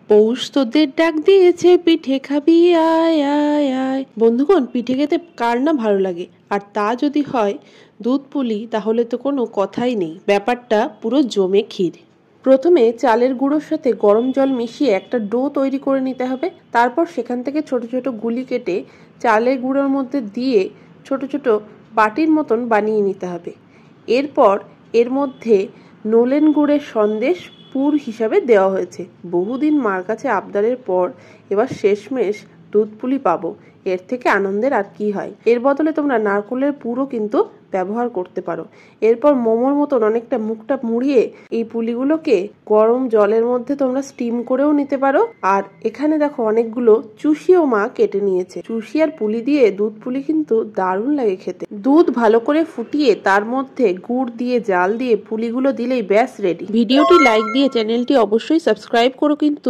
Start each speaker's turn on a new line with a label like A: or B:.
A: পৌষ তোদের ডাক দিয়েছে পিঠে খাবি আয় আয় আয়। বন্ধুগণ, পিঠে খেতে কার না ভালো লাগে, আর তা যদি হয় দুধ পুলি, তাহলে তো কোনো কথাই নেই, ব্যাপারটা পুরো জমে ক্ষীর। প্রথমে চালের গুঁড়োর সাথে গরম জল মিশিয়ে একটা ডো তৈরি করে নিতে হবে। তারপর সেখান থেকে ছোট ছোট গুলি কেটে চালের গুঁড়োর মধ্যে দিয়ে ছোট ছোট বাটির মতন বানিয়ে নিতে হবে। এরপর এর মধ্যে নলেন গুড়ের সন্দেশ পুর হিসাবে দেওয়া হয়েছে। বহুদিন মার কাছে আবদারের পর এবার শেষমেশ দুধ পুলি পাবো। এর থেকে আনন্দের আর কি হয়। এর বদলে তোমরা নারকেলের পুরও কিন্তু ব্যবহার করতে পারো। এরপর মোমোর মতন অনেকটা মুখটা মুড়িয়ে এই পুলিগুলোকে গরম জলের মধ্যে তোমরা স্টিম করেও নিতে পারো। আর এখানে দেখো অনেকগুলো চুষিও মা কেটে নিয়েছে। চুষি আর পুলি দিয়ে দুধ পুলি কিন্তু দারুণ লাগে খেতে। দুধ ভালো করে ফুটিয়ে তার মধ্যে গুড় দিয়ে জাল দিয়ে পুলিগুলো দিলেই ব্যাস রেডি। ভিডিওটি লাইক দিয়ে চ্যানেলটি অবশ্যই সাবস্ক্রাইব করো কিন্তু।